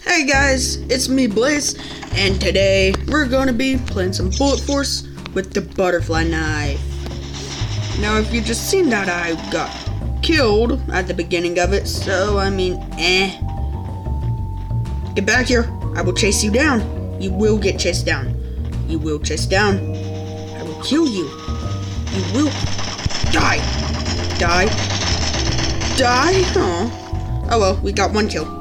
Hey guys, it's me Blaze, and today we're gonna be playing some Bullet Force with the butterfly knife. Now if you just seen that I got killed at the beginning of it, so I mean, Get back here, I will chase you down. You will get chased down. You will chase down. I will kill you. You will die. Die. Die? Oh well, we got one kill.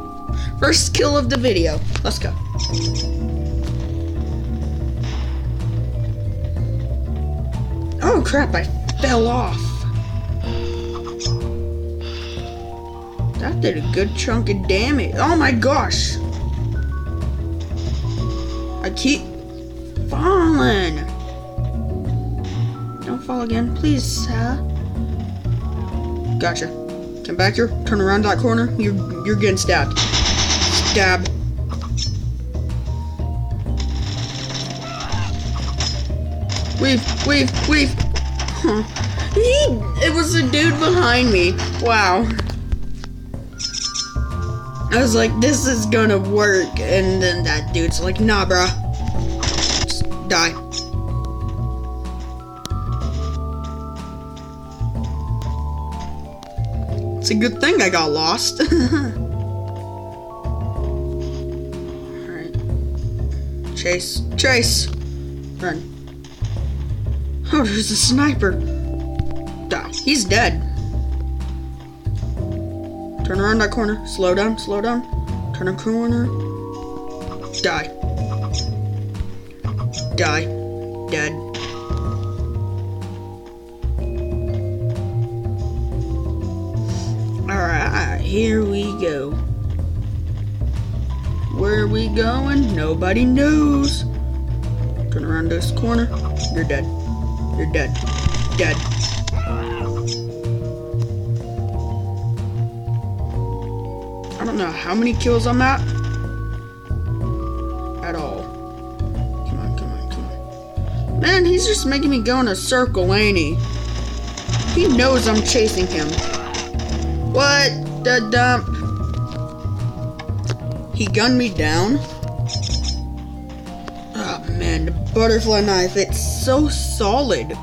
First kill of the video. Let's go. Oh crap, I fell off. That did a good chunk of damage. Oh my gosh. I keep falling. Don't fall again, please, sir. Gotcha. Come back here. Turn around that corner. You're getting stabbed. Stab. Weave. Huh. It was a dude behind me. Wow. I was like, this is gonna work, and then that dude's like, nah, bruh. Just die. It's a good thing I got lost. Alright. Chase. Run. Oh, there's a sniper. Die. He's dead. Turn around that corner. Slow down. Turn a corner. Die. Dead. Alright, here we go. Where are we going? Nobody knows. Turn around this corner. You're dead. Dead. I don't know how many kills I'm at all. Come on. Man, he's just making me go in a circle, ain't he? He knows I'm chasing him. What the dump? He gunned me down. Oh man, the butterfly knife, it's so solid.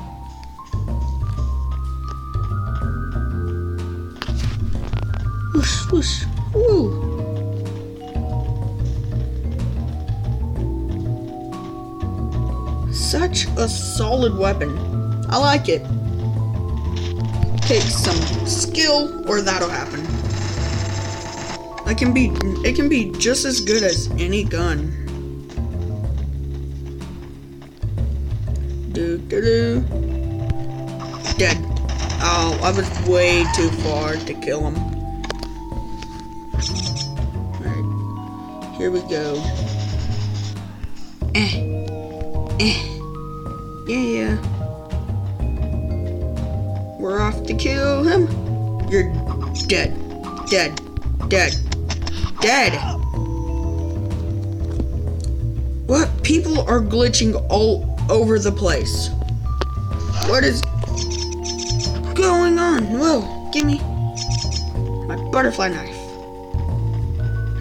Whoosh. Woo. Such a solid weapon. I like it. Takes some skill, or that'll happen. It can be just as good as any gun. Dead. Oh, I was way too far to kill him. Alright, here we go. Yeah. We're off to kill him. You're dead. What? People are glitching all over the place. What is going on? Whoa, give me my butterfly knife.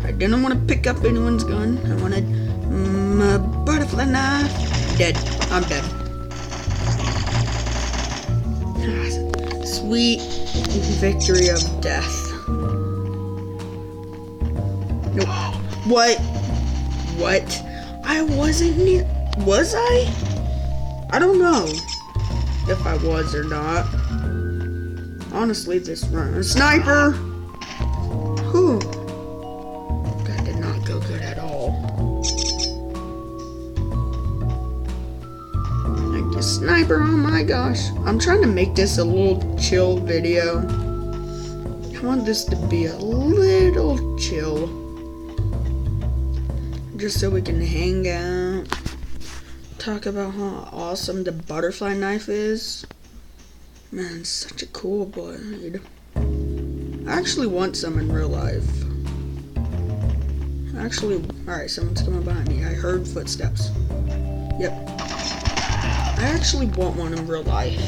I didn't want to pick up anyone's gun. I wanted my butterfly knife. Dead. I'm dead. Sweet victory of death. Nope. What? I wasn't near. Was I? I don't know if I was or not. Honestly, this run. Sniper! Whew. That did not go good at all. Like a sniper, oh my gosh. I'm trying to make this a little chill video. I want this to be a little chill. Just so we can hang out. Talk about how awesome the butterfly knife is. Man, it's such a cool blade. I actually want some in real life. Alright, someone's coming behind me. I heard footsteps. Yep. I actually want one in real life.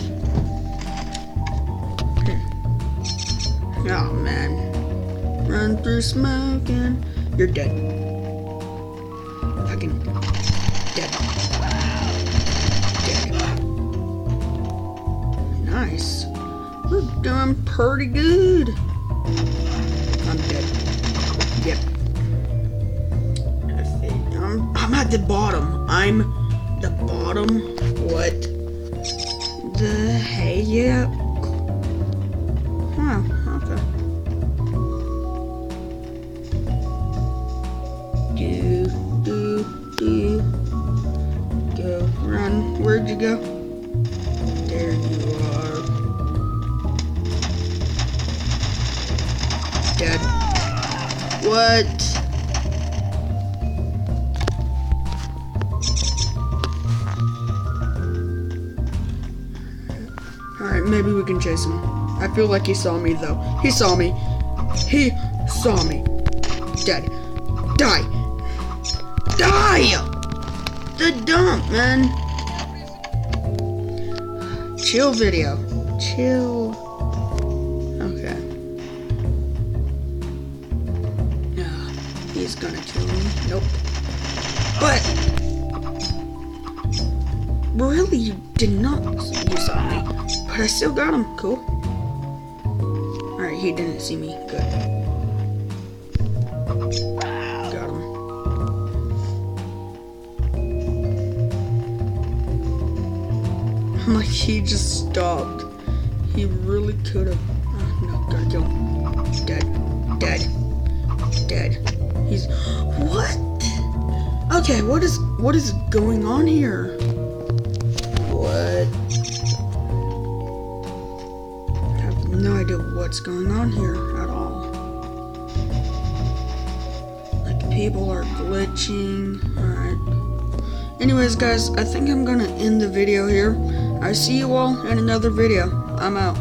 Oh man. Run through smoke and you're dead. If I can. Dead. Dead. Nice. We're doing pretty good. I'm dead. Yep. I'm at the bottom. I'm the bottom. What the hey? Yeah. Wow. Okay. Do. Go. Run. Where'd you go? There you are. Dead. What? Alright, maybe we can chase him. I feel like he saw me, though. He saw me. He saw me. Dead. Die! Die! The dump, man. Chill video. Chill. Okay. He's gonna kill me. Nope. But really, you did not. You saw me, but I still got him. Cool. All right, he didn't see me. Good. Got him. Like he just stopped. He really could have. No, gotta kill him. Dead. Dead. Dead. He's what? Okay, what is going on here? What? I have no idea what's going on here at all. Like people are glitching. Alright. Anyways, guys, I think I'm gonna end the video here. I see you all in another video. I'm out.